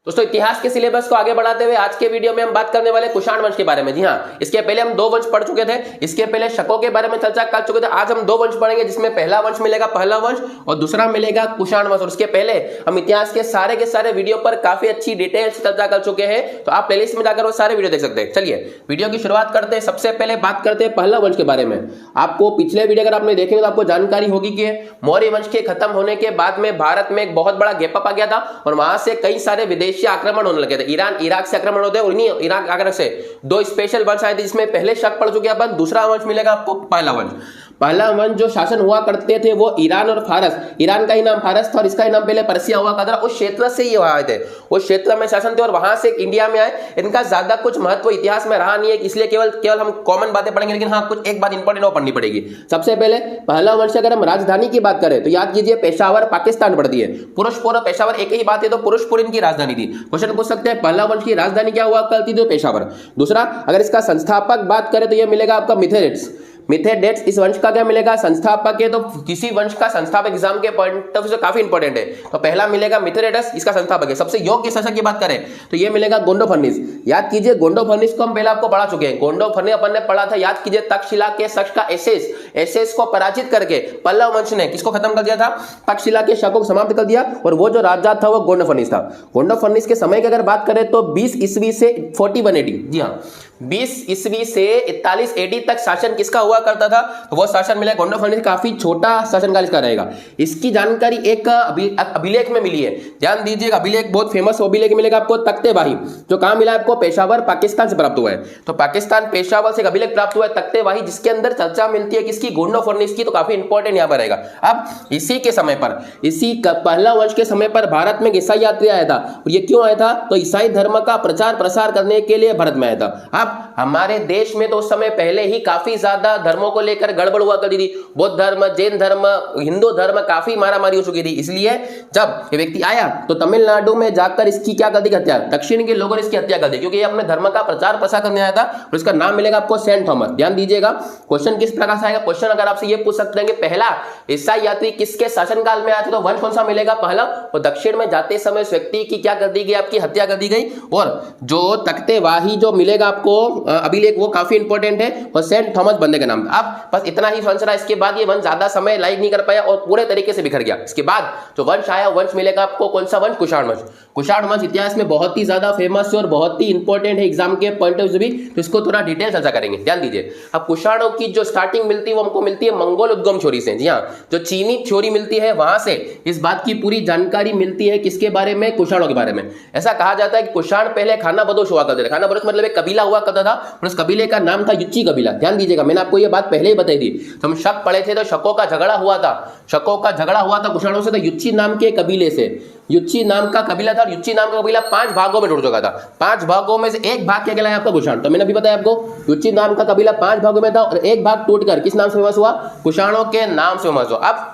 दोस्तों इतिहास के सिलेबस को आगे बढ़ाते हुए आज के वीडियो में हम बात करने वाले कुषाण वंश के बारे में। जी हाँ, इसके पहले हम दो वंश पढ़ चुके थे, इसके पहले शकों के बारे में चर्चा कर चुके थे। आज हम दो वंश पढ़ेंगे जिसमें पहला वंश मिलेगा पहला वंश और दूसरा मिलेगा कुषाण वंश। और उसके पहले हम इतिहास के सारे वीडियो पर काफी अच्छी डिटेल से चर्चा कर चुके हैं, तो आप प्लेलिस्ट में जाकर वो सारे वीडियो देख सकते हैं। चलिए वीडियो की शुरुआत करते हैं। सबसे पहले बात करते हैं पहला वंश के बारे में। आपको पिछले वीडियो अगर आपने देखेंगे तो आपको जानकारी होगी कि मौर्य वंश के खत्म होने के बाद में भारत में एक बहुत बड़ा गैप अप आ गया था और वहां से कई सारे विदेशी आक्रमण होने लगे थे। ईरान इराक से आक्रमण होते हैं और इन्हीं इराक आक्रमण से दो स्पेशल वंश आए थे, जिसमें पहले शक पड़ चुके अपन। दूसरा वंश मिलेगा आपको पहला वंश। पहला वंश जो शासन हुआ करते थे वो ईरान और फारस, ईरान का ही नाम फारस था और इसका ही नाम पहले पर्सिया हुआ करता था। उस क्षेत्र से ये आए थे, उस क्षेत्र में शासन थे और वहां से इंडिया में आए। इनका ज्यादा कुछ महत्व इतिहास में रहा नहीं है, इसलिए केवल हम कॉमन बातें पढ़ेंगे, लेकिन हाँ कुछ एक बात इंपॉर्टेंट वो पढ़नी पड़ेगी। सबसे पहले पहला वंश अगर हम राजधानी की बात करें तो याद कीजिए पेशावर पाकिस्तान पड़ती है। पुरुषपुर और पेशावर एक ही बात है, तो पुरुषपुर इनकी राजधानी थी। क्वेश्चन पूछ सकते हैं पहला वंश की राजधानी क्या हुआ करती थी? पेशावर। दूसरा अगर इसका संस्थापक बात करें तो यह मिलेगा आपका मिथेरेट्स। मिथेडेट्स इस वंश का क्या मिलेगा? संस्थापक है, तो किसी वंश का संस्थापक एग्जाम के पॉइंट ऑफ व्यू से काफी इंपॉर्टेंट है, तो पहला मिलेगा मिथेडेट्स, इसका संस्थापक है। सबसे योग्य शासक की बात करें तो ये मिलेगा गोंडोफर्निस। याद कीजिए गोंडोफर्निस को हम पहले आपको पढ़ा चुके हैं। गोंडोफर्निस अपन ने पढ़ा था, याद कीजिए तक्षशिला के शक का एसेस को पराजित करके पल्लव वंश ने किसको खत्म कर दिया था? तक्षशिला के शक को समाप्त कर दिया और वो जो राजा था वो गोंडोफर्निस था। गोंडोफर्निस के समय की अगर बात करें तो 20 ईस्वी से 41 AD, जी हाँ 20 ईस्वी से 41 AD तक शासन किसका हुआ करता था? तो वो शासन मिला गोंडोफर्निस। काफी छोटा शासनकाल इसका रहेगा। इसकी जानकारी एक अभिलेख में मिली है, ध्यान दीजिएगा। अभिलेख बहुत फेमस अभिलेख मिलेगा आपको, तख्तेवाही, जो कहां मिला आपको? पेशावर पाकिस्तान से प्राप्त हुआ है। तो पाकिस्तान पेशावर से एक अभिलेख प्राप्त हुआ है तख्तेवाही, जिसके अंदर चर्चा मिलती है किसकी? गोंडोफर्निस की। तो काफी इंपॉर्टेंट यहां पर रहेगा। अब इसी के समय पर, इसी पहला वंश के समय पर भारत में ईसाई यात्री आया था। और ये क्यों आया था? तो ईसाई धर्म का प्रचार प्रसार करने के लिए भारत में आया था। अब हमारे देश में तो उस समय पहले ही काफी ज्यादा धर्मों को लेकर गड़बड़ हुआ करती थी। बौद्ध धर्म, जैन धर्म, हिंदू धर्म, काफी मारामारी हो चुकी थी। इसलिए जब ये व्यक्ति आया तो तमिलनाडु में जाकर इसकी क्या कर दी? हत्या। दक्षिण के लोगों ने इसकी हत्या कर दी, क्योंकि ये अपने धर्म का प्रचार प्रसार करने आया था। और इसका नाम मिलेगा आपको सेंट थॉमस। ध्यान दीजिएगा क्वेश्चन किस प्रकार से आएगा। क्वेश्चन अगर आपसे ये पूछ सकते हैं कि पहला ईसाई यात्री किसके शासनकाल में आया था, तो वंश कौन सा मिलेगा? पहला। और दक्षिण में जाते समय उस व्यक्ति की क्या कर दी गई? आपकी हत्या कर दी गई। और जो तख्तेवाही जो मिलेगा आपको अभिलेख, वो काफी इंपॉर्टेंट है और सेंट थॉमस बंदे का नाम। अब बस इतना ही वंश रहा। इसके बाद ये वंश ज्यादा समय लाइव नहीं कर पाया और पूरे तरीके से बिखर गया। इसके बाद जो वंश आया वंश मिलेगा आपको कौन सा वंश? कुषाण वंश। कुषाण वंश इतिहास में बहुत ही ज्यादा फेमस है और बहुत ही इंपॉर्टेंट है एग्जाम के पॉइंट ऑफ व्यू भी, तो इसको थोड़ा डिटेल चर्चा करेंगे। ध्यान दीजिए। अब कुषाणों की जो स्टार्टिंग मिलती है वो हमको मिलती है मंगोल उद्गम थ्योरी से। जी हाँ, जो चीनी थ्योरी मिलती है वहां से इस बात की पूरी जानकारी मिलती है। किसके बारे में? कुषाणों के बारे में। ऐसा कहा जाता है कि कुषाण पहले खाना बदोश हुआ करते थे। खाना बदोश मतलब एक कबीला हुआ करता था और उस कबीले का नाम था युच्ची कबीला। ध्यान दीजिएगा, मैंने आपको ये बात पहले ही बताई थी। तो हम शक पढ़े थे, तो शकों का झगड़ा हुआ था। शकों का झगड़ा हुआ था कुषाणों से, तो युच्ची नाम के कबीले से। युच्ची नाम का कबीला था और युच्ची नाम का कबीला 5 भागों में टूट चुका था। 5 भागों में से एक भाग क्या कहलाया? आपका कुषाण। तो मैंने अभी बताया आपको, युच्ची नाम का कबीला 5 भागों में था और एक भाग टूटकर किस नाम से फेमस हुआ? कुषाणों के नाम से फेमस हुआ। अब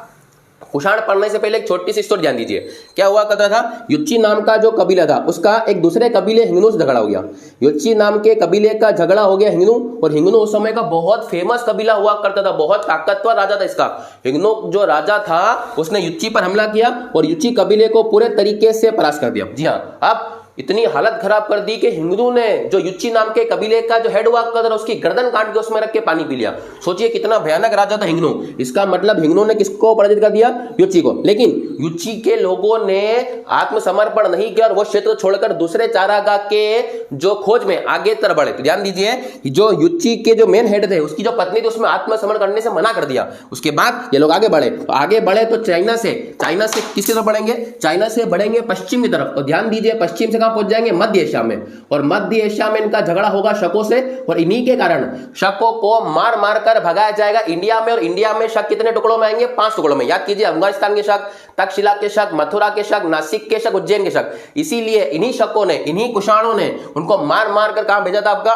कुषाण पढ़ने से पहले एक छोटी सी स्टोरी ध्यान दीजिए। क्या हुआ करता था? युच्ची नाम का जो कबीला था उसका एक दूसरे कबीले हिंगनू से झगड़ा हो गया। युच्ची नाम के कबीले का झगड़ा हो गया हिंगनू, और हिंगनू उस समय का बहुत फेमस कबीला हुआ करता था, बहुत ताकतवर राजा था इसका। हिंगनू जो राजा था उसने युच्ची पर हमला किया और युच्ची कबीले को पूरे तरीके से परास्त कर दिया। जी हाँ, अब इतनी हालत खराब कर दी कि हिंदू ने जो युच्ची नाम के कबीले का जो हेड हुआ करता था उसकी गर्दन काट के उसमें रख के पानी पी लिया। सोचिए कितना भयानक राजा था हिंगनू। इसका मतलब हिंगनू ने किसको पराजित कर दिया? युच्ची को। लेकिन युच्ची के लोगों ने आत्मसमर्पण नहीं किया और वो क्षेत्र छोड़कर दूसरे चारागाह के जो खोज में आगे तरफ बढ़े। तो ध्यान दीजिए, जो युच्ची के जो मेन हेड थे उसकी जो पत्नी थी उसमें आत्मसमर्पण करने से मना कर दिया। उसके बाद ये लोग आगे बढ़े, तो आगे बढ़े तो चाइना से किसकी तरफ बढ़ेंगे? चाइना से बढ़ेंगे पश्चिम की तरफ। और ध्यान दीजिए पश्चिम से पहुंच जाएंगे मध्य एशिया में, और मध्य एशिया में इनका झगड़ा होगा शकों से, और इन्हीं के कारण शकों को मार मार कर भगाया जाएगा इंडिया में। और इंडिया में शक कितने टुकड़ों में आएंगे? 5 टुकड़ों में। याद कीजिए, अफगानिस्तान के शक, तक्षशिला के शक, मथुरा के शक, नासिक के शक, उज्जैन के शक। इसीलिए इन्हीं शकों ने, इन्हीं कुषाणों ने उनको मार मार कर कहां भेजा था? आपका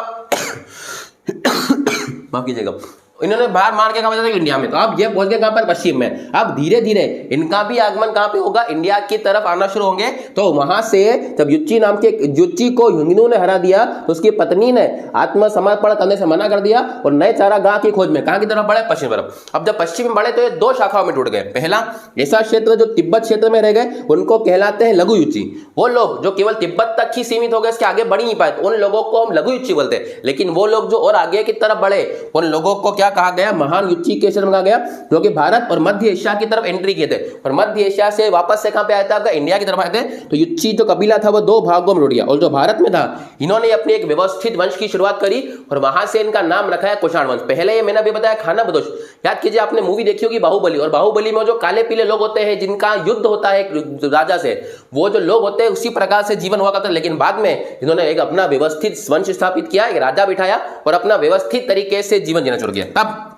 माफ कीजिएगा, इन्होंने बाहर मार के कहा था इंडिया में, तो अब ये पहुंच गए कहां पर, पश्चिम में। अब धीरे धीरे इनका भी आगमन कहां पे होगा, इंडिया की तरफ आना शुरू होंगे। तो वहां से जब युच्ची को हुंगनू ने हरा दिया तो उसकी पत्नी ने आत्मसमर्पण करने से मना कर दिया और नए चारागाह की खोज में कहां की तरफ बढ़े, पश्चिम तरफ। अब जब पश्चिम में बढ़े तो ये दो शाखाओं में टूट गए। पहला ऐसा क्षेत्र जो तिब्बत क्षेत्र में रह गए उनको कहलाते हैं लघु युच्ची। वो लोग जो केवल तिब्बत तक ही सीमित हो गए, इसके आगे बढ़ नहीं पाए, तो उन लोगों को हम लघु युच्ची बोलते हैं। लेकिन वो लोग जो और आगे की तरफ बढ़े उन लोगों को क्या कहा गया, महान युच्ची के क्षेत्र में कहा गया, जो कि भारत और मध्य एशिया की तरफ एंट्री किए थे और मध्य एशिया से वापस से कहां पे आया था, इंडिया की तरफ आए थे। तो युच्ची जो कबीला था वो दो भागों में टूट गया और जो भारत में था इन्होंने अपनी एक व्यवस्थित वंश की शुरुआत करी और वहां से इनका नाम रखा है कुषाण वंश। पहले ये मैंने अभी बताया खानाबदोश, याद कीजिए आपने मूवी देखी होगी बाहुबली, और बाहुबली में जो काले पीले लोग होते हैं जिनका युद्ध होता है एक राजा से, वो जो लोग होते हैं उसी प्रकार से जीवन हुआ करता है। लेकिन बाद में इन्होंने एक अपना व्यवस्थित वंश स्थापित किया, एक राजा बिठाया और अपना व्यवस्थित तरीके से जीवन जीना शुरू किया। तब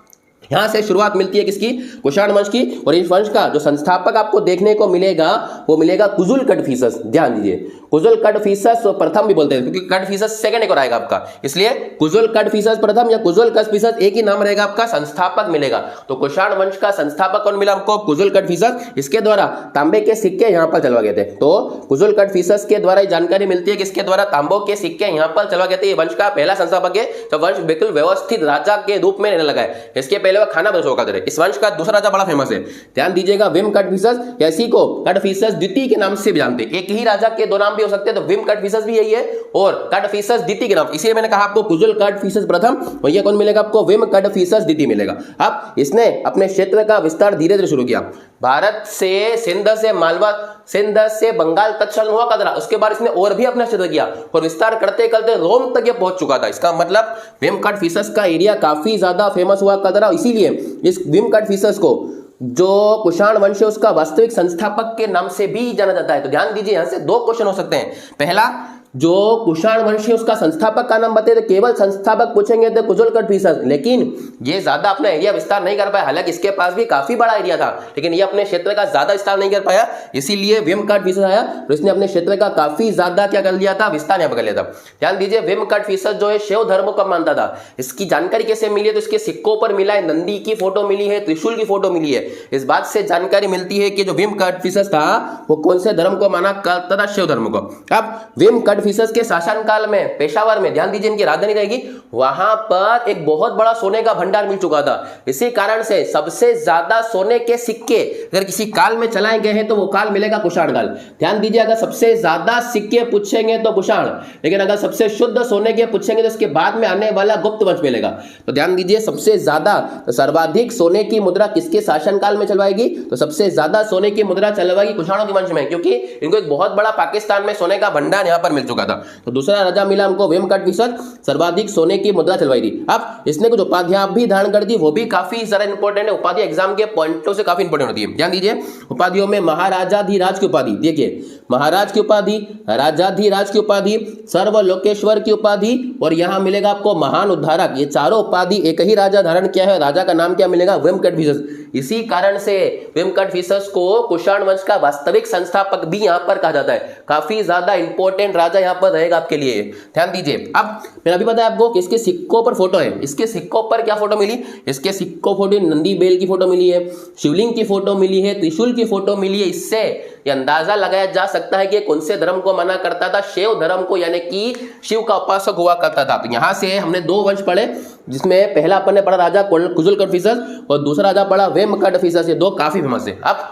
यहां से शुरुआत मिलती है किसकी, कुषाण वंश की। और इस वंश का जो संस्थापक आपको देखने को मिलेगा वो मिलेगा कुजुल कड़फिसस। ध्यान दीजिए, कुजुल कड़फिसस प्रथम भी बोलते हैं क्योंकि कड़फिसस सेकंड एक और आएगा आपका, इसलिए कुजुल कड़फिसस प्रथम या कुजुल कड़फिसस एक ही नाम रहेगा आपका, संस्थापक मिलेगा। तो कुषाण वंश का संस्थापक कौन मिला हमको, कुजुल कड़फिसस। इसके द्वारा तांबे के सिक्के यहां पर चलवा गए थे। तो कुजुल कड़फिसस के द्वारा जानकारी मिलती है किसके द्वारा, तांबों के सिक्के यहां पर चलवा गए थे। ये वंश का पहला संस्थापक है तो वंश बिल्कुल व्यवस्थित राजा के रूप में रहने लगा है। इसके पहले वह खानाबदोश होगा। इस वंश का दूसरा राजा बड़ा फेमस है, ध्यान दीजिएगा, विम कड़फिसस, या इसी को कड़फिसस द्वितीय के नाम से भी जानते हैं। एक ही राजा के दो नाम भी हो सकते हैं, तो विम कड़फिसस भी यही है और कड़फिसस द्वितीय के नाम, इसलिए मैंने कहा आपको कुजुल कड़फिसस प्रथम और ये कौन मिलेगा आपको, विम कड़फिसस द्वितीय मिलेगा। अब इसने अपने क्षेत्र का विस्तार धीरे धीरे शुरू किया। भारत से सिंध से मालवा, सिंध से बंगाल तक चलन हुआ करता, उसके बाद इसने और भी अपना क्षेत्र किया और विस्तार करते करते रोम तक ये पहुंच चुका था। इसका मतलब विम कड़फिसस का एरिया काफी ज्यादा फेमस हुआ करता, इसीलिए इस विम कड़फिसस को जो कुषाण वंश है उसका वास्तविक संस्थापक के नाम से भी जाना जाता है। तो ध्यान दीजिए, यहां से दो क्वेश्चन हो सकते हैं। पहला, जो कुषाण वंश है उसका संस्थापक का नाम बताए, तो केवल संस्थापक पूछेंगे तो कुजुल कड़फिसस, लेकिन ये ज्यादा अपना एरिया विस्तार नहीं कर पाया। हालांकि इसके पास भी काफी बड़ा एरिया था लेकिन ये अपने क्षेत्र का ज्यादा विस्तार नहीं कर पाया, इसीलिए विम कड़फिसस आया और इसने अपने क्षेत्र का काफी ज्यादा क्या कर लिया था, विस्तार यहां पर कर लिया था। ध्यान दीजिए, विम कड़फिसस जो है शिव धर्म को मानता था। इसकी जानकारी कैसे मिली है, तो इसके सिक्कों पर मिला है, नंदी की फोटो मिली है, त्रिशूल की फोटो मिली है। इस बात से जानकारी मिलती है कि जो विम कड़फिसस था वो कौन से धर्म को माना करता था, शिव धर्म को। अब विम कड़फिसस के शासन काल में पेशावर में, ध्यान दीजिए इनकी राजधानी रहेगी, वहां पर एक बहुत बड़ा सोने का भंडार मिल चुका था। इसी कारण से सबसे ज्यादा सोने के सिक्के अगर किसी काल में चलाए गए हैं तो वो काल मिलेगा कुषाण काल। ध्यान दीजिए, अगर सबसे ज्यादा सिक्के पूछेंगे तो कुषाण, लेकिन अगर सबसे शुद्ध सोने के पूछेंगे तो इसके बाद में आने वाला गुप्त वंश मिलेगा। तो ध्यान दीजिए, सबसे ज्यादा तो सर्वाधिक सोने की मुद्रा किसके शासन काल में चलवाएगी, तो सबसे ज्यादा सोने की मुद्रा चलवाएगी कुषाणों के वंश में, क्योंकि इनको एक बहुत बड़ा पाकिस्तान में सोने का भंडार यहां पर मिल चुका था। तो दूसरा राजा मिला हमको विम कड़फिसस, सर्वाधिक सोने की मुद्रा चलवाई थी। अब इसने कुछ उपाधियां भी धारण कर दी, वो भी काफी ज्यादा इंपॉर्टेंट है। उपाधि एग्जाम के पॉइंटों से काफी इंपॉर्टेंट होती है। ध्यान दीजिए, उपाधियों में महाराजाधिराज की उपाधि, देखिए महाराज की उपाधि, राजाधिराज की उपाधि, सर्वलोकेश्वर की उपाधि और यहां मिलेगा आपको महान उद्धारक। ये चारों उपाधि एक ही राजा धारण किया है। राजा का नाम क्या मिलेगा, विम कड़फिसस। इसी कारण से विम कड़फिसस को कुषाण वंश का वास्तविक संस्थापक भी यहां पर कहा जाता है। काफी ज्यादा इंपॉर्टेंट राजा यहां पर रहेगा आपके लिए, ध्यान दीजिए। अब मैंने अभी बताया आपको कि इसके सिक्कों पर फोटो है। इसके सिक्कों पर क्या फोटो मिली, इसके सिक्कों फोटो नंदी बेल की फोटो मिली है, शिवलिंग की फोटो मिली है, त्रिशूल की फोटो मिली है। इससे ये अंदाजा लगाया जा सकता है कि कौन से धर्म को माना करता था, शिव धर्म को, यानी कि शिव का उपासक हुआ करता था। तो यहां से हमने दो वंश पढ़े, जिसमें पहला अपन ने पढ़ा राजा कुजुल कड़फिसस और दूसरा राजा पढ़ा विम कड़फिसस। ये दो काफी फेमस है। अब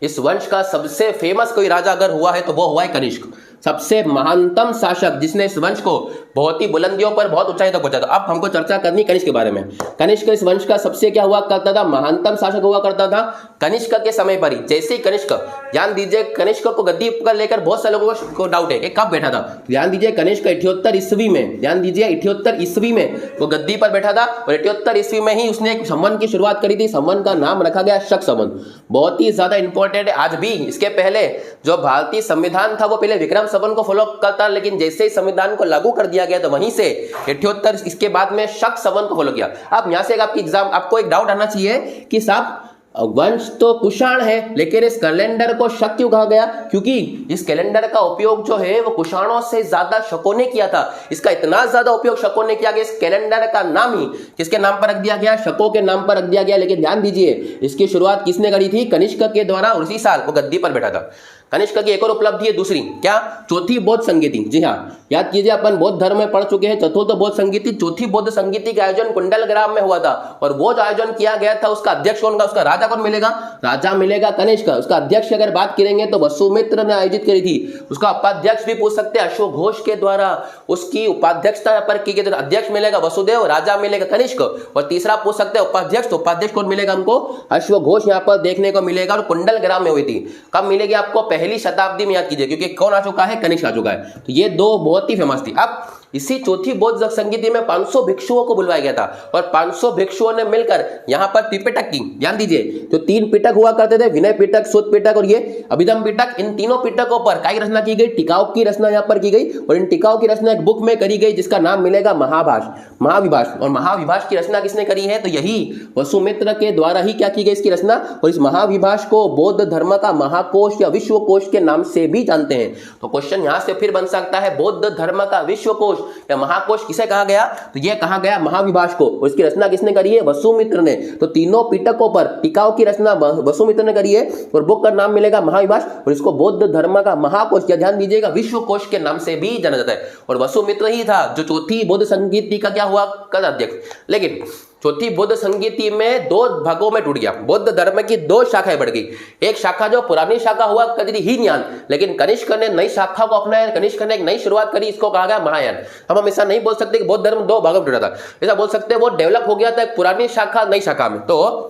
इस वंश का सबसे फेमस कोई राजा अगर हुआ है तो वो हुआ है कनिष्क, सबसे महानतम शासक जिसने इस वंश को बहुत ही बुलंदियों पर बहुत ऊंचाई तक पहुंचा था। अब हमको चर्चा करनी कनिष्क के बारे में। कनिष्क इस वंश का सबसे क्या हुआ करता था, महानतम शासक हुआ करता था। कनिष्क के समय पर ही, जैसे ही कनिष्क, ध्यान दीजिए, कनिष्क को गद्दी पर लेकर बहुत सारे लोगों को डाउट है कि कब बैठा था। ध्यान दीजिए, कनिष्क 78 ईस्वी में, ध्यान दीजिए 78 ईस्वी में वो गद्दी पर बैठा था और 78 ईस्वी में ही उसने एक संवत की शुरुआत करी थी। संवत का नाम रखा गया शक संवत, बहुत ही ज्यादा इंपॉर्टेंट है आज भी। इसके पहले जो भारतीय संविधान था वो पहले विक्रम संवत को फॉलो करता, लेकिन जैसे ही संविधान को लागू कर दिया गया तो वहीं से 78 इसके बाद में शक संवत को फॉलो किया। अब यहां से आपकी एग्जाम, आपको एक डाउट आना चाहिए कि साहब वंश तो कुषाण है, लेकिन इस कैलेंडर को शक क्यों कहा गया? क्योंकि इस कैलेंडर का उपयोग जो है वो कुषाणों से ज्यादा शकों ने किया था। इसका इतना ज्यादा उपयोग शकों ने किया कि इस कैलेंडर का नाम ही किसके नाम पर रख दिया गया? शकों के नाम पर रख दिया गया। लेकिन ध्यान दीजिए, इसकी शुरुआत किसने करी थी? कनिष्क के द्वारा, और उसी साल वो गद्दी पर बैठा था। कनिष्क की एक और उपलब्धि है दूसरी, क्या? चौथी बौद्ध संगीति। जी हाँ, याद कीजिए, अपन बौद्ध धर्म में पढ़ चुके हैं चतुर्थ बौद्ध संगीति। चौथी बौद्ध संगीति का आयोजन कुंडलग्राम में हुआ था, और वो जो आयोजन किया गया था उसका अध्यक्ष कौन था? उसका राजा कौन मिलेगा? राजा मिलेगा कनिष्क। उसका अध्यक्ष की अगर बात करेंगे तो वसुमित्र ने आयोजित करी थी। उसका उपाध्यक्ष भी पूछ सकते हैं, अश्व घोष के द्वारा उसकी उपाध्यक्षता पर की गई। अध्यक्ष मिलेगा वसुदेव, राजा मिलेगा कनिष्क, और तीसरा पूछ सकते हैं उपाध्यक्ष। तो उपाध्यक्ष कौन मिलेगा हमको? अश्व घोष यहाँ पर देखने को मिलेगा, और कुंडलग्राम में हुई थी। कब मिलेगी आपको? पहली शताब्दी में, याद कीजिए, क्योंकि कौन आ चुका है? कनिष्क आ चुका है। तो ये दो बहुत ही फेमस थी। अब इसी चौथी बौद्ध संगीति में 500 भिक्षुओं को बुलवाया गया था, और 500 भिक्षुओं ने मिलकर यहाँ पर त्रिपिटक की, ध्यान दीजिए, जो 3 पिटक हुआ करते थे, विनय पिटक, सुत्त पिटक और ये अभिधम पिटक, इन तीनों पिटकों पर काय रचना की गई? टीकाओं की रचना यहाँ पर की गई, और इन टीकाओं की रचना एक बुक में करी गई जिसका नाम मिलेगा महाविभाष। और महाविभाष की रचना किसने करी है? तो यही वसुमित्र के द्वारा ही क्या की गई इसकी रचना। और इस महाविभाष को बौद्ध धर्म का महाकोश या विश्वकोश के नाम से भी जानते हैं। तो क्वेश्चन यहां से फिर बन सकता है, बौद्ध धर्म का विश्वकोश या महाकोश किसे कहा गया? तो यह कहा गया महाविभाष को। और इसकी रचना किसने करी है? वसुमित्र ने। तो तीनों पिटकों पर टीकाओं की रचना वसुमित्र ने करी है, और बुक का नाम मिलेगा महाविभाष, और इसको बौद्ध धर्म का महाकोश या ध्यान दीजिएगा विश्वकोश के नाम से भी जाना जाता है। और वसुमित्र ही था जो चौथी बौद्ध संगीति का क्या हुआ? कल अध्यक्ष। लेकिन चौथी बौद्ध संगीति में 2 भागों में टूट गया। बौद्ध धर्म की 2 शाखाएं बढ़ गई। एक शाखा जो पुरानी शाखा हुआ करती थी हीनयान, लेकिन कनिष्क ने नई शाखा को अपनाया। कनिष्क ने एक नई शुरुआत करी, इसको कहा गया महायान। हम ऐसा नहीं बोल सकते कि बौद्ध धर्म 2 भागों में टूटा था, ऐसा बोल सकते हैं वो डेवलप हो गया था एक पुरानी शाखा नई शाखा में। तो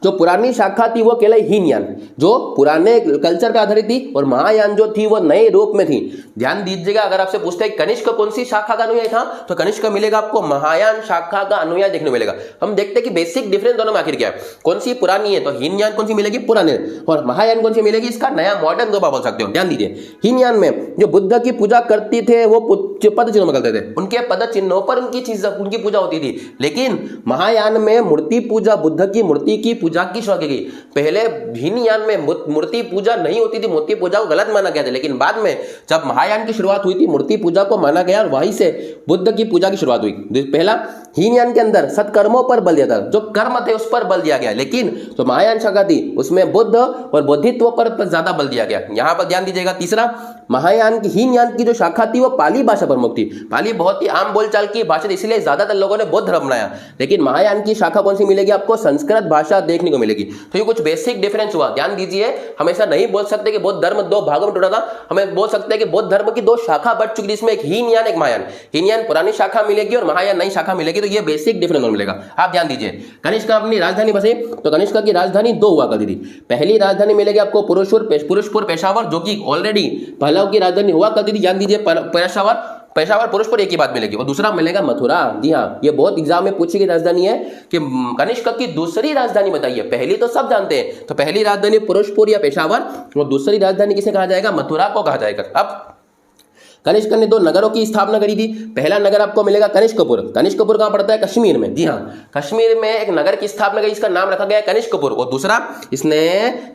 जो पुरानी शाखा थी वो कहलाई हीनयान, जो पुराने कल्चर पर आधारित थी, और महायान जो थी वो नए रूप में थी। ध्यान दीजिएगा, अगर आपसे पूछते हैं कनिष्क कौन सी शाखा का अनुयायी था, तो कनिष्क मिलेगा आपको महायान शाखा का अनुयायी देखने मिलेगा। हम देखते हैं कि बेसिक डिफरेंस दोनों में आखिर क्या है, कौन सी पुरानी है? तो हीनयान कौन सी मिलेगी? पुराने। और महायान कौन सी मिलेगी? इसका नया मॉडर्न दो बोल सकते हो। ध्यान दीजिए, हीनयान में जो बुद्ध की पूजा करती थे वो पद चिन्हों में करते थे, उनके पद चिन्हों पर उनकी पूजा होती थी। लेकिन महायान में मूर्ति पूजा, बुद्ध की मूर्ति की पूजा की शुरुआत की गई। पहले हीनयान में मूर्ति पूजा नहीं होती थी, मूर्ति पूजा को गलत माना गया था। लेकिन बाद में जब महायान की शुरुआत हुई थी, मूर्ति पूजा को माना गया, और वहीं से बुद्ध की पूजा की शुरुआत हुई। पहला हीनयान के अंदर सत्कर्मों पर बल दिया था, जो कर्म थे उस पर बल दिया गया। लेकिन जो महायान शाखा थी उसमें बुद्ध और बौद्धित्व पर ज्यादा बल दिया गया। यहां पर ध्यान दीजिएगा। तीसरा, महायान की हीनयान की जो शाखा थी वो पाली भाषा प्रमुख थी। पाली बहुत ही आम बोलचाल की भाषा थी, इसलिए ज्यादातर लोगों ने बौद्ध धर्म बनाया। लेकिन महायान की शाखा कौन सी मिलेगी आपको? संस्कृत भाषा देखने को मिलेगी। तो ये कुछ बेसिक डिफरेंस हुआ। ध्यान दीजिए, हमेशा नहीं बोल सकते कि बौद्ध धर्म 2 भागों में टूटा था। हमें बोल सकते हैं कि बौद्ध धर्म की 2 शाखा बढ़ चुकी, जिसमें एक हीनयान एक महायान। हीनयान पुरानी शाखा मिलेगी और महायान नई शाखा मिलेगी। तो ये बेसिक डिफरेंस मिलेगा। आप ध्यान दीजिए, कनिष्क अपनी राजधानी बसे, तो कनिष्क की राजधानी 2 हुआ करती थी। पहली राजधानी मिलेगी आपको पुरुषपुर पेशावर, जो कि ऑलरेडी पहलव की राजधानी हुआ करती थी। ध्यान दीजिए, पेशावर पुरुषपुर एक ही बात मिलेगी। और दूसरा मिलेगा मथुरा। जी हाँ, ये बहुत एग्जाम में पूछी गई राजधानी है कि कनिष्क की दूसरी राजधानी बताइए। पहली तो सब जानते हैं, तो पहली राजधानी पुरुषपुर या पेशावर, और दूसरी राजधानी किसे कहा जाएगा? मथुरा को कहा जाएगा। अब कनिष्क ने 2 नगरों की स्थापना करी थी। पहला नगर आपको मिलेगा कनिष्कपुर। कनिष्कपुर कहां पड़ता है? कश्मीर में। जी हाँ, कश्मीर में एक नगर की स्थापना करी, इसका नाम रखा गया कनिष्कपुर। और दूसरा, इसने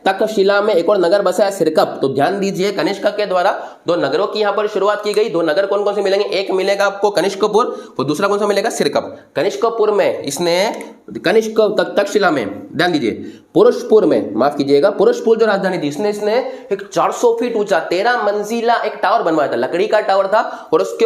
तक्षशिला में एक और नगर बसाया, सिरकप। तो ध्यान दीजिए, कनिष्क के द्वारा 2 नगरों की यहां पर शुरुआत की गई। 2 नगर कौन कौन से मिलेंगे? एक मिलेगा आपको कनिष्कपुर, और दूसरा कौन सा मिलेगा? सिरकप। कनिष्कपुर में इसने तक्षशिला में, ध्यान दीजिए, पुरुषपुर में, माफ कीजिएगा, पुरुषपुर जो राजधानी थी, इसने एक 400 फीट ऊंचा 13 मंजिला एक टावर बनवाया था, लकड़ी का टावर था। और उसके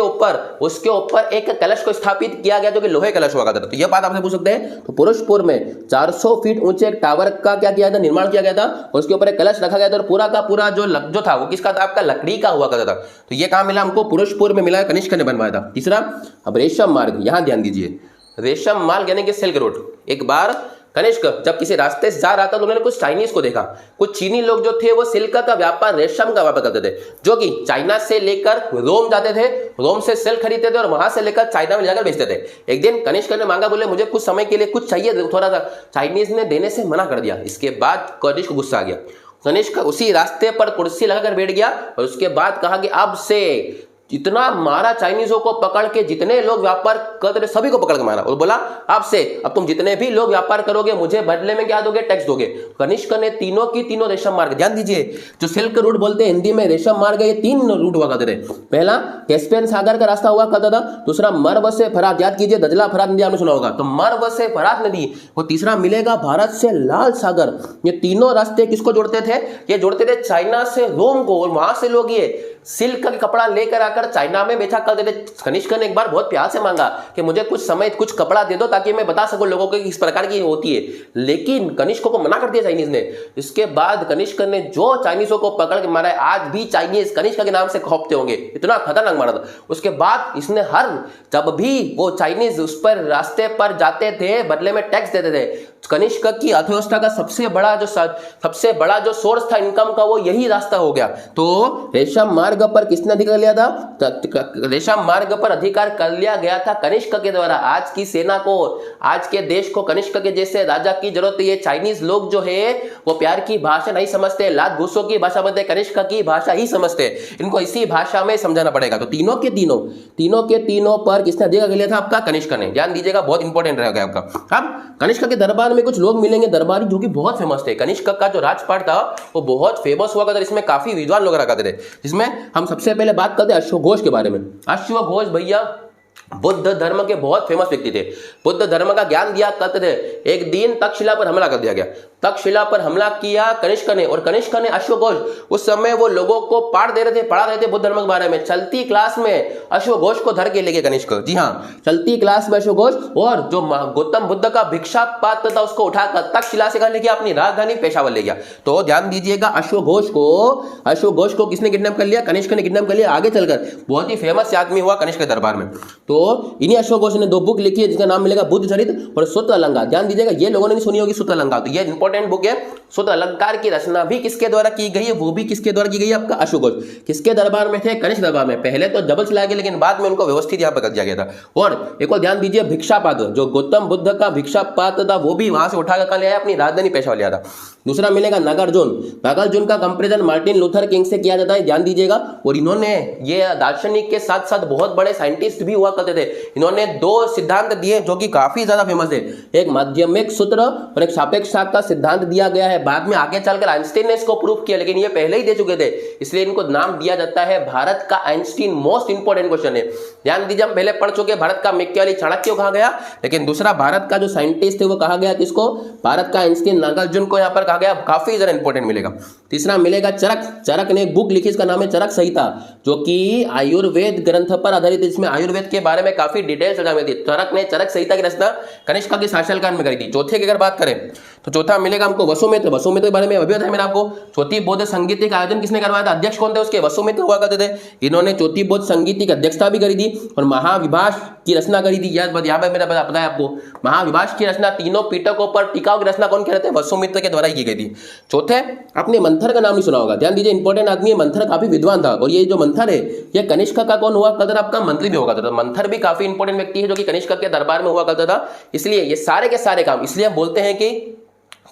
ऊपर एक कलश को स्थापित किया गया, जो कि लोहे कलश हुआ करता था। तो यह बात आपसे पूछ सकते हैं। तो पुरुषपुर में 400 फीट ऊंचे एक टावर का क्या किया था? निर्माण किया गया था, और उसके ऊपर एक कलश रखा गया था। और पूरा का पूरा जो था वो किसका था? आपका लकड़ी का हुआ करता था। तो ये कहां मिला हमको? पुरुषपुर में मिला, कनिष्क ने बनवाया था। तीसरा, अब रेशम मार्ग, यहां ध्यान दीजिए, रेशम मार्ग यानी कि सिल्क रोड। एक बार कनिष्क जब किसी रास्ते से जा रहा था तो उन्होंने कुछ चाइनीज को देखा। कुछ चीनी लोग जो थे वो सिल्क का व्यापार, रेशम का व्यापार करते थे, जो कि चाइना से लेकर रोम जाते थे, रोम से सिल्क खरीदते थे और वहां से लेकर चाइना में जाकर बेचते थे। एक दिन कनिष्क ने मांगा, बोले मुझे कुछ समय के लिए कुछ चाहिए थोड़ा सा। चाइनीज ने देने से मना कर दिया। इसके बाद कनिष्क को गुस्सा आ गया। कनिष्क उसी रास्ते पर कुर्सी लगाकर बैठ गया, और उसके बाद कहा कि अब से इतना मारा चाइनीजों को पकड़ के, जितने लोग व्यापार कर रहे सभी को पकड़ के मारा और बोला आपसे अब तुम जितने भी लोग व्यापार करोगे मुझे बदले में क्या दोगे, टैक्स दोगे। कनिष्क ने तीनों की तीनों रेशम मार्ग, ध्यान दीजिए जो सिल्क रूट बोलते हैं हिंदी में रेशम मार्ग, ये 3 रूट हुआ करते थे। पहला कैस्पियन सागर का रास्ता हुआ करता था, दूसरा मर्व से फरात, याद कीजिए दजला फरात नदी आपने सुना होगा, तो मर्व से फरात नदी, और तीसरा मिलेगा भारत से लाल सागर। ये तीनों रास्ते किसको जोड़ते थे, ये जोड़ते थे चाइना से रोम को, और वहां से लोग ये सिल्क का कपड़ा लेकर आकर चाइना में बेचा करते थे। कनिष्क ने एक बार बहुत प्यार से मांगा कि मुझे कुछ समय कुछ कपड़ा दे दो ताकि मैं बता सकूं लोगों को कि इस प्रकार की होती है, लेकिन कनिष्क को मना कर दिया चाइनीज ने। इसके बाद कनिष्क ने जो चाइनीजों को पकड़ के मारा है, आज भी चाइनीज कनिष्क के नाम से खौफते होंगे, इतना खतरनाक मारा था। उसके बाद इसने जब भी वो चाइनीज उस पर रास्ते पर जाते थे बदले में टैक्स देते थे। कनिष्क की अर्थव्यवस्था का सबसे बड़ा जो सोर्स था इनकम का, वो यही रास्ता हो गया। तो रेशम मार्ग पर किसने अधिकार लिया था, रेशम मार्ग पर अधिकार कर लिया गया था कनिष्क के द्वारा। आज की सेना को, आज के देश को कनिष्क के जैसे राजा की जरूरत है। ये चाइनीज लोग जो है वो प्यार की भाषा नहीं समझते, लात घूसों की भाषा बोलते, कनिष्क की भाषा ही समझते, इनको इसी भाषा में समझाना पड़ेगा। तो तीनों के तीनों पर किसने अधिकार कर लिया था, आपका कनिष्क ने, ध्यान दीजिएगा बहुत इंपॉर्टेंट रहेगा आपका। अब कनिष्क के दरबार में कुछ लोग मिलेंगे दरबारी जो कि बहुत फेमस थे। कनिष्क का जो राजपाट था वो बहुत फेमस हुआ करता, इसमें काफी विद्वान लोग रहा करते थे, जिसमें हम सबसे पहले बात करते हैं अश्वघोष के बारे में। अश्वघोष भैया बुद्ध धर्म के बहुत फेमस व्यक्ति थे, बुद्ध धर्म का ज्ञान दिया करते थे। एक दिन तक्षशिला पर हमला कर दिया गया, तक्षशिला पर हमला किया कनिष्क ने, और कनिष्क ने अश्वघोष, उस समय वो लोगों को पढ़ा रहे थे बुद्ध धर्म के बारे में। चलती क्लास में अश्वघोष को धर के ले गए कनिष्क, जी हाँ चलती क्लास में अश्वघोष, और जो गौतम बुद्ध का भिक्षा पात्र था उसको उठाकर तक्षशिला से ले गया, अपनी राजधानी पेशावर ले गया। तो ध्यान दीजिएगा अश्वघोष को किसने किडनैप कर लिया, कनिष्क ने किडनैप कर लिया। आगे चलकर बहुत ही फेमस आदमी हुआ कनिष्क के दरबार में। तो इन्हीं अश्वघोष ने 2 बुक लिखी है जिसका नाम मिलेगा बुद्ध चरित और सूत्र अलंकार। ध्यान दीजिएगा ये लोगों ने नहीं सुनी होगी सूत्र अलंकार, तो ये इंपॉर्टेंट बुक है। सूत्र अलंकार की रचना भी किसके द्वारा की गई है, वो भी किसके द्वारा की गई है, आपका अश्वघोष। किसके दरबार में थे, कनिष्क दरबार में। पहले तो जबल चलाए गए लेकिन बाद में उनको व्यवस्थित यहाँ पर कर दिया गया था। और एक और ध्यान दीजिए भिक्षा पात्र, जो गौतम बुद्ध का भिक्षा पात्र था वो भी वहां से उठाकर कहा लिया, अपनी राजधानी पेशावर लिया था। दूसरा मिलेगा नागार्जुन का कंपेरिजन मार्टिन लूथर किंग से किया जाता है, ध्यान दीजिएगा। और इन्होंने ये दार्शनिक के साथ साथ बहुत बड़े साइंटिस्ट भी हुआ करते थे। इन्होंने 2 सिद्धांत दिए जो कि काफी ज्यादा फेमस है, एक माध्यमिक सूत्र और एक सापेक्ष का सिद्धांत दिया गया है। बाद में आगे चलकर आइंस्टीन ने इसको प्रूव किया, लेकिन ये पहले ही दे चुके थे, इसलिए इनको नाम दिया जाता है भारत का आइंस्टीन। मोस्ट इंपोर्टेंट क्वेश्चन है, ध्यान दीजिए। हम पहले पढ़ चुके भारत का मैकियावेली चाणक्य कहा गया, लेकिन दूसरा भारत का जो साइंटिस्ट है वो कहा गया किसको, भारत का आइंस्टीन नागार्जुन को यहाँ पर कहा गया, काफी ज्यादा इंपॉर्टेंट मिलेगा। तीसरा मिलेगा चरक ने एक बुक लिखी, इसका नाम है चरक संहिता, जो कि आयुर्वेद ग्रंथ पर आधारित है, जिसमें आयुर्वेद के बारे में काफी डिटेल्स में थी। चरक ने चरक संहिता की रचना कनिष्क के शासनकाल में करी थी। चौथे की अगर बात करें तो चौथा मिलेगा हमको वसुमित्र के बारे में अभी बताया मैंने आपको। चौथी बौद्ध संगीति का आयोजन किसने करवाया था, अध्यक्ष कौन थे उसके, वसुमित्र हुआ करते थे। इन्होंने चौथी बौद्ध संगीति की अध्यक्षता भी करी थी और महाविभाष की रचना करी थी। यहाँ पे मैंने बताया आपको, महाविभाष की रचना, तीनों पीटकों पर टीकाओं की रचना कौन कर रहे थे, वसुमित्र के द्वारा की गई थी। चौथे आपने मंथर का नाम नहीं सुना होगा, ध्यान दीजिए इंपॉर्टेंट आदमी है मंथर, काफी विद्वान था। और ये जो मंथर है ये कनिष्क का कौन हुआ करता था, आपका मंत्री भी होगा करता था। मंथर भी काफी इंपॉर्टेंट व्यक्ति है जो कि कनिष्क के दरबार में हुआ करता था। इसलिए ये सारे के सारे काम, इसलिए हम बोलते हैं कि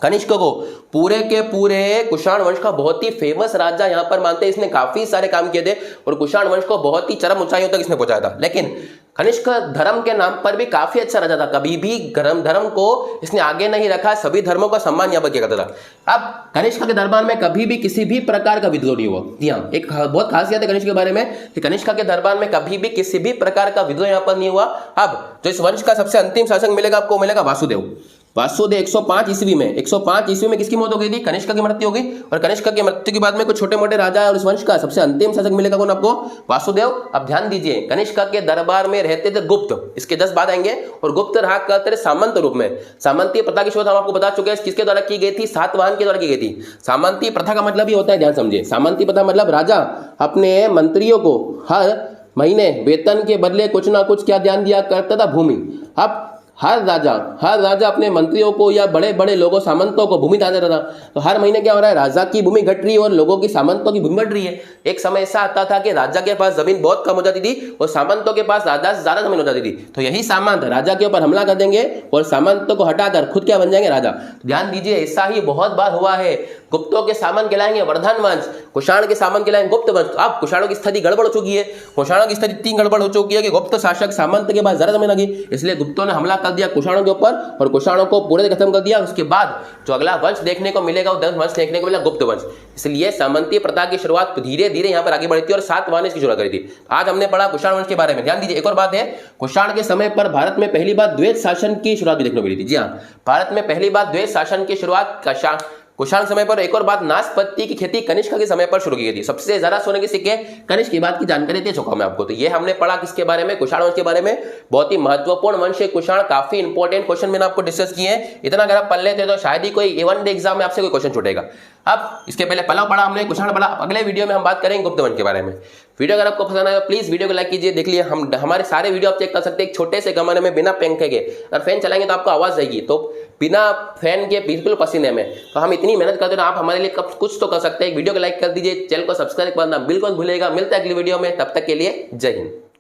कनिष्क को पूरे के पूरे कुषाण वंश का बहुत ही फेमस राजा यहाँ पर मानते हैं। इसने काफी सारे काम किए थे और कुषाण वंश को बहुत ही चरम ऊंचाइयों तक इसने पहुंचाया था। लेकिन कनिष्क धर्म के नाम पर भी काफी अच्छा राजा था, कभी भी धर्म को इसने आगे नहीं रखा, सभी धर्मों का सम्मान यहाँ पर किया करता था। अब कनिष्क के दरबार में कभी भी किसी भी प्रकार का विद्रोह नहीं हुआ। जी हाँ, एक बहुत खासियत है कनिष्क के बारे में कि कनिष्क के दरबार में कभी भी किसी भी प्रकार का विद्रोह यहाँ पर नहीं हुआ। अब जो इस वंश का सबसे अंतिम शासक मिलेगा आपको, मिलेगा वासुदेव 105 ईस्वी में किसकी मौत हो गई थी, कनिष्क की मृत्यु हो गई। और कनिष्क की मृत्यु के बाद में कुछ छोटे मोटे राजा और इस वंश का सबसे अंतिम शासक मिलेगा कौन आपको, वासुदेव। अब ध्यान दीजिए, कनिष्क के दरबार में रहते थे गुप्त, इसके 10 बाद आएंगे। और गुप्त रहा करते थे सामंत रूप में। सामंती प्रथा की शोध हम आपको बता चुके हैं किसके द्वारा की गई थी, सातवाहन के द्वारा की गई थी। सामंती प्रथा का मतलब ही होता है, ध्यान समझिए, सामंती प्रथा मतलब राजा अपने मंत्रियों को हर महीने वेतन के बदले कुछ ना कुछ क्या ध्यान दिया करता था, भूमि। अब हर राजा अपने मंत्रियों को या बड़े बड़े लोगों सामंतों को भूमि दान देता था। तो हर महीने क्या हो रहा है, राजा की भूमि घट रही है और लोगों की सामंतों की भूमि बढ़ रही है। एक समय ऐसा आता था कि राजा के पास जमीन बहुत कम हो जाती थी और सामंतों के पास राजा से ज्यादा जमीन हो जाती थी। तो यही सामंत राजा के ऊपर हमला कर देंगे और सामंतों को हटाकर खुद क्या बन जाएंगे, राजा। ध्यान दीजिए, ऐसा ही बहुत बार हुआ है। गुप्तों के सामंत कहलाएंगे वर्धन वंश कुषाण के सामंत के लिए गुप्त वंश। अब कुषाणों की स्थिति गड़बड़ हो चुकी है, कुषाणों की स्थिति इतनी गड़बड़ हो चुकी है कि गुप्त शासक सामंत के बाद जरा समय लगी, इसलिए गुप्तों ने हमला कर दिया कुषाणों के ऊपर और कुषाणों को पूरे खत्म कर दिया। उसके बाद जो अगला वंश देखने को मिलेगा वो वंश देखने को मिला गुप्त वंश। इसलिए सामंतीय प्रथा की शुरुआत धीरे धीरे यहाँ पर आगे बढ़ी थी और सातवाहन इसकी शुरुआत करी थी। आज हमने पढ़ा कुषाण वंश के बारे में। ध्यान दीजिए, एक और बात है, कुषाण के समय पर भारत में पहली बार द्वैत शासन की शुरुआत भी देखने को मिली थी। जी हाँ, भारत में पहली बार द्वैत शासन की शुरुआत कुषाण समय पर। एक और बात, नाशपत्ती की खेती कनिष्क के समय पर शुरू की गई थी। सबसे ज्यादा सोने के सिक्के कनिष्क की बात की जानकारी दे चुका हूं मैं आपको। तो ये हमने पढ़ा किसके बारे में, कुषाण वंश के बारे में। बहुत ही महत्वपूर्ण वंश है कुषाण, काफी इंपॉर्टेंट क्वेश्चन मैंने आपको डिस्कस किए हैं। इतना अगर आप पढ़ लेते तो शायद ही कोई A1 एग्जाम में आपसे कोई क्वेश्चन छूटेगा। अब इसके पहले पहला पढ़ा हमने, कुषाण पढ़ा। अगले वीडियो में हम बात करेंगे गुप्त वंश के बारे में। वीडियो अगर आपको पसंद आया तो प्लीज वीडियो को लाइक कीजिए। देख लिए हम हमारे सारे वीडियो आप चेक कर सकते हैं एक छोटे से कमरे में बिना पंखे के। अगर फैन चलाएंगे तो आपको आवाज आएगी, तो बिना फैन के बिल्कुल पसीने में। तो हम इतनी मेहनत करते हैं, आप हमारे लिए कुछ तो कर सकते हैं। वीडियो को लाइक कर दीजिए, चैनल को सब्सक्राइब करना बिल्कुल भूलेगा। मिलता है अगली वीडियो में, तब तक के लिए जय हिंद।